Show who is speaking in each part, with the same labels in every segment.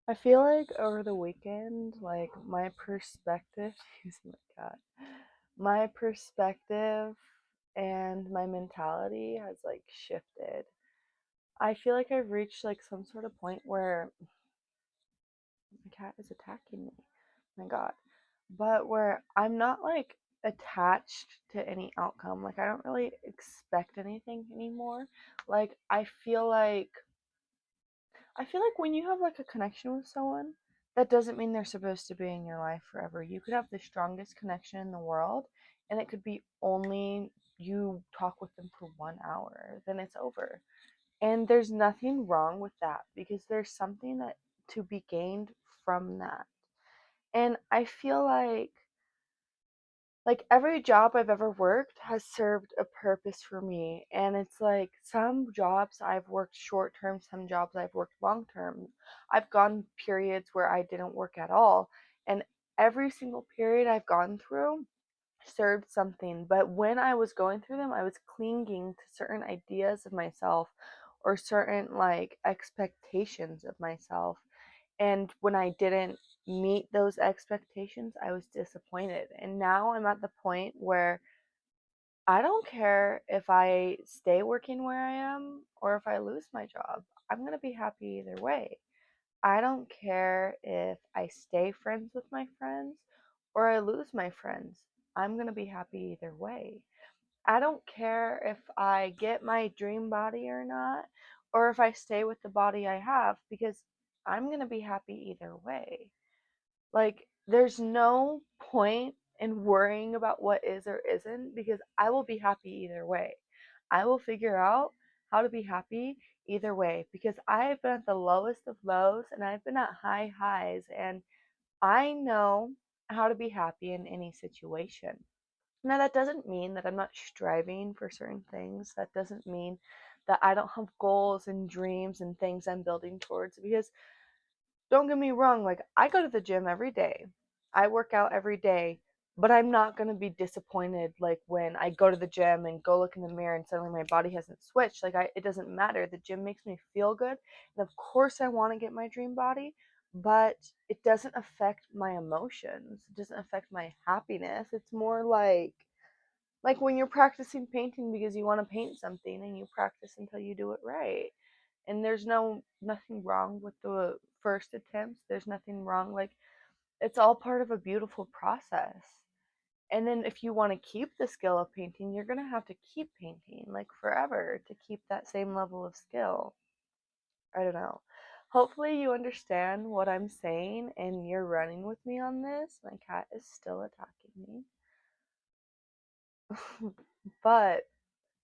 Speaker 1: I feel like over the weekend, like my perspective, excuse my cat, my perspective and my mentality has like shifted. I feel like I've reached like some sort of point where my cat is attacking me. My God. But where I'm not like attached to any outcome. Like I don't really expect anything anymore. Like I feel like when you have like a connection with someone, that doesn't mean they're supposed to be in your life forever. You could have the strongest connection in the world, and it could be only you talk with them for 1 hour, then it's over. And there's nothing wrong with that because there's something that to be gained from that. And I feel like every job I've ever worked has served a purpose for me. And it's like some jobs I've worked short term, some jobs I've worked long term. I've gone periods where I didn't work at all. And every single period I've gone through served something. But when I was going through them, I was clinging to certain ideas of myself or certain like expectations of myself. And when I didn't meet those expectations, I was disappointed. And now I'm at the point where I don't care if I stay working where I am or if I lose my job. I'm going to be happy either way. I don't care if I stay friends with my friends or I lose my friends. I'm going to be happy either way. I don't care if I get my dream body or not, or if I stay with the body I have, because I'm going to be happy either way. Like, there's no point in worrying about what is or isn't because I will be happy either way. I will figure out how to be happy either way because I have been at the lowest of lows and I've been at high highs, and I know how to be happy in any situation. Now, that doesn't mean that I'm not striving for certain things. That doesn't mean that I don't have goals and dreams and things I'm building towards because don't get me wrong, like I go to the gym every day. I work out every day, but I'm not going to be disappointed like when I go to the gym and go look in the mirror and suddenly my body hasn't switched. It doesn't matter. The gym makes me feel good. And of course I want to get my dream body, but it doesn't affect my emotions. It doesn't affect my happiness. It's more like when you're practicing painting because you want to paint something and you practice until you do it right. And there's nothing wrong with the first attempts. There's nothing wrong, like it's all part of a beautiful process. And then if you want to keep the skill of painting, you're going to have to keep painting like forever to keep that same level of skill. I don't know. Hopefully you understand what I'm saying and you're running with me on this. My cat is still attacking me. But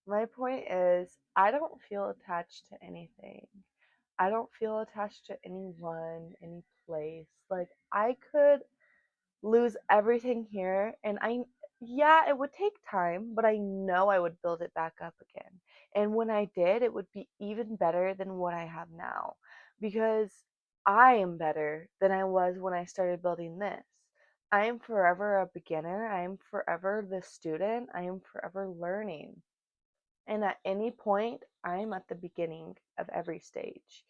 Speaker 1: my point is, I don't feel attached to anything. I don't feel attached to anyone, any place. Like, I could lose everything here, and yeah, it would take time, but I know I would build it back up again. And when I did, it would be even better than what I have now because I am better than I was when I started building this. I am forever a beginner. I am forever the student. I am forever learning. And at any point, I'm at the beginning of every stage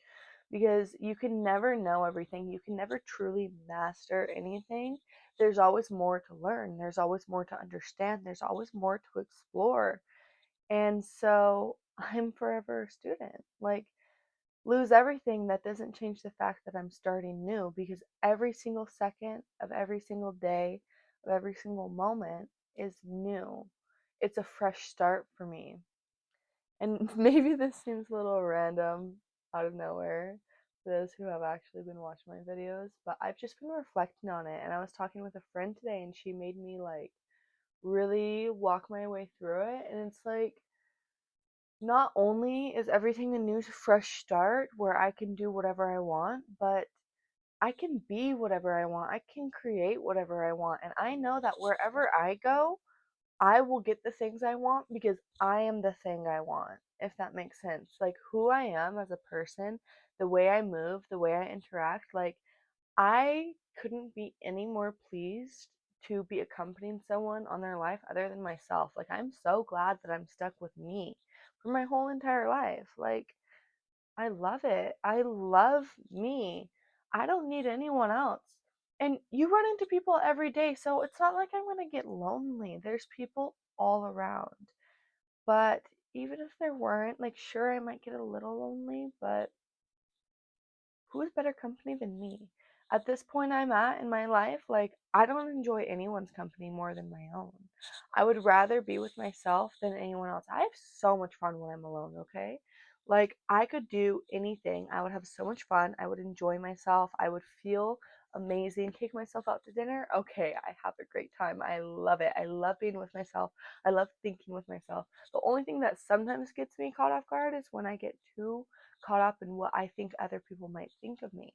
Speaker 1: because you can never know everything. You can never truly master anything. There's always more to learn, there's always more to understand, there's always more to explore. And so I'm forever a student. Like, lose everything, that doesn't change the fact that I'm starting new because every single second of every single day, of every single moment is new. It's a fresh start for me. And maybe this seems a little random out of nowhere for those who have actually been watching my videos, but I've just been reflecting on it. And I was talking with a friend today, and she made me like really walk my way through it. And it's like, not only is everything a new, fresh start where I can do whatever I want, but I can be whatever I want. I can create whatever I want. And I know that wherever I go, I will get the things I want because I am the thing I want, if that makes sense. Like who I am as a person, the way I move, the way I interact, like I couldn't be any more pleased to be accompanying someone on their life other than myself. Like I'm so glad that I'm stuck with me for my whole entire life. Like I love it. I love me. I don't need anyone else. And you run into people every day, so it's not like I'm going to get lonely. There's people all around. But even if there weren't, like, sure, I might get a little lonely, but who is better company than me? At this point I'm at in my life, like, I don't enjoy anyone's company more than my own. I would rather be with myself than anyone else. I have so much fun when I'm alone, okay? Like, I could do anything. I would have so much fun. I would enjoy myself. I would feel amazing. Take myself out to dinner. Okay, I have a great time. I love it. I love being with myself. I love thinking with myself. The only thing that sometimes gets me caught off guard is when I get too caught up in what I think other people might think of me.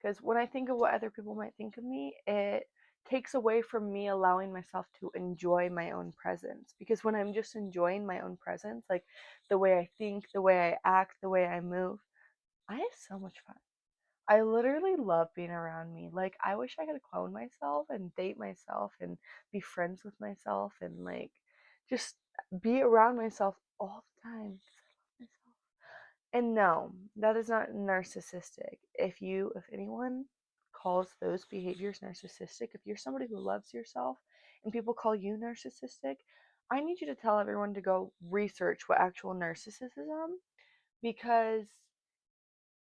Speaker 1: Because when I think of what other people might think of me, it takes away from me allowing myself to enjoy my own presence. Because when I'm just enjoying my own presence, like the way I think, the way I act, the way I move, I have so much fun. I literally love being around me. Like, I wish I could clone myself and date myself and be friends with myself and, like, just be around myself all the time. 'Cause I love myself. And no, that is not narcissistic. If anyone calls those behaviors narcissistic, if you're somebody who loves yourself and people call you narcissistic, I need you to tell everyone to go research what actual narcissism, because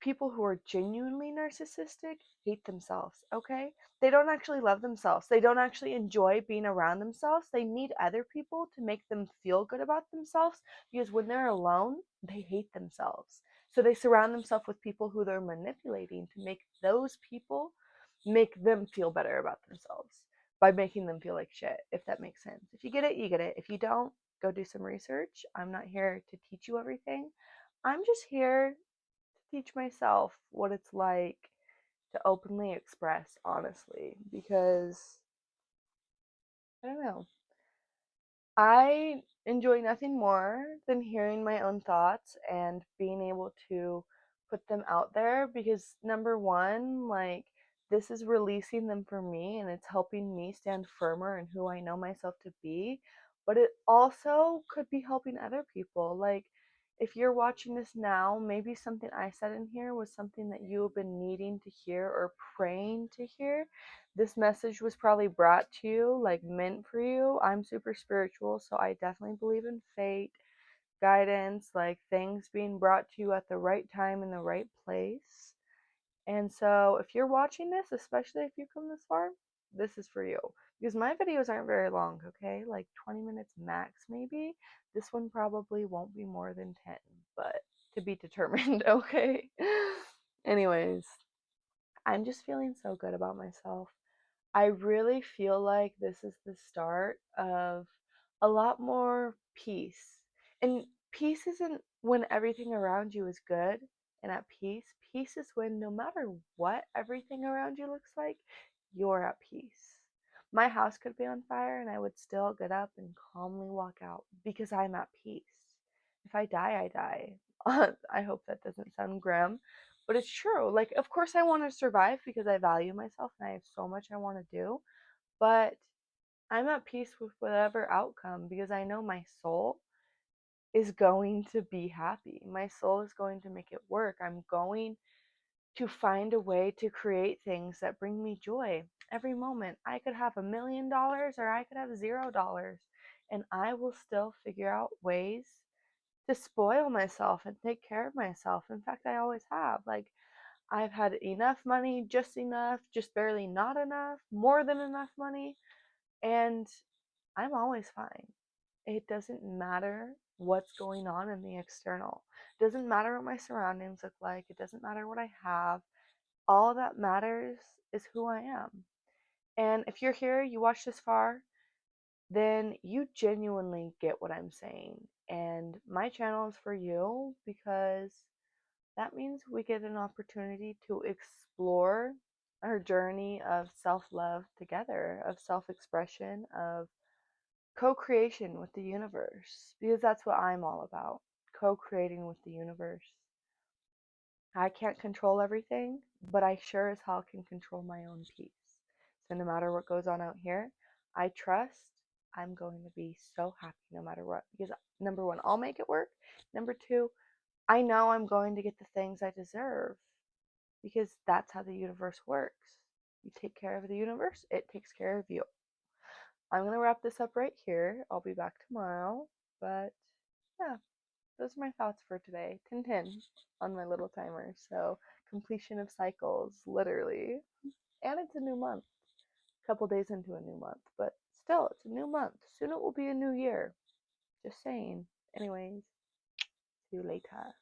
Speaker 1: people who are genuinely narcissistic hate themselves, okay? They don't actually love themselves. They don't actually enjoy being around themselves. They need other people to make them feel good about themselves, because when they're alone, they hate themselves. So they surround themselves with people who they're manipulating to make those people make them feel better about themselves by making them feel like shit, if that makes sense. If you get it, you get it. If you don't, go do some research. I'm not here to teach you everything. I'm just here teach myself what it's like to openly express honestly, because I don't know. I enjoy nothing more than hearing my own thoughts and being able to put them out there, because number one, like, this is releasing them for me and it's helping me stand firmer in who I know myself to be, but it also could be helping other people. Like, if you're watching this now, maybe something I said in here was something that you have been needing to hear or praying to hear. This message was probably brought to you, like, meant for you. I'm super spiritual, so I definitely believe in fate, guidance, like things being brought to you at the right time in the right place. And so if you're watching this, especially if you come this far, this is for you. Because my videos aren't very long, okay? Like 20 minutes max, maybe. This one probably won't be more than 10, but to be determined, okay? Anyways, I'm just feeling so good about myself. I really feel like this is the start of a lot more peace. And peace isn't when everything around you is good and at peace. Peace is when no matter what everything around you looks like, you're at peace. My house could be on fire and I would still get up and calmly walk out because I'm at peace. If I die, I die. I hope that doesn't sound grim, but it's true. Like, of course, I want to survive because I value myself and I have so much I want to do, but I'm at peace with whatever outcome because I know my soul is going to be happy. My soul is going to make it work. I'm going to find a way to create things that bring me joy every moment. I could have $1 million or I could have $0, and I will still figure out ways to spoil myself and take care of myself. In fact, I always have. Like, I've had enough money, just barely not enough, more than enough money, and I'm always fine. It doesn't matter what's going on in the external. It doesn't matter what my surroundings look like. It doesn't matter what I have. All that matters is who I am. And if you're here, you watch this far, then you genuinely get what I'm saying. And my channel is for you because that means we get an opportunity to explore our journey of self love together, of self expression, of co creation with the universe. Because that's what I'm all about, co creating with the universe. I can't control everything, but I sure as hell can control my own peace. So no matter what goes on out here, I trust I'm going to be so happy no matter what. Because number one, I'll make it work. Number two, I know I'm going to get the things I deserve. because that's how the universe works. You take care of the universe, it takes care of you. I'm going to wrap this up right here. I'll be back tomorrow. But yeah, those are my thoughts for today. 10 on my little timer. So, completion of cycles, literally. And it's a new month. A couple days into a new month. But still, it's a new month. Soon it will be a new year. Just saying. Anyways, see you later.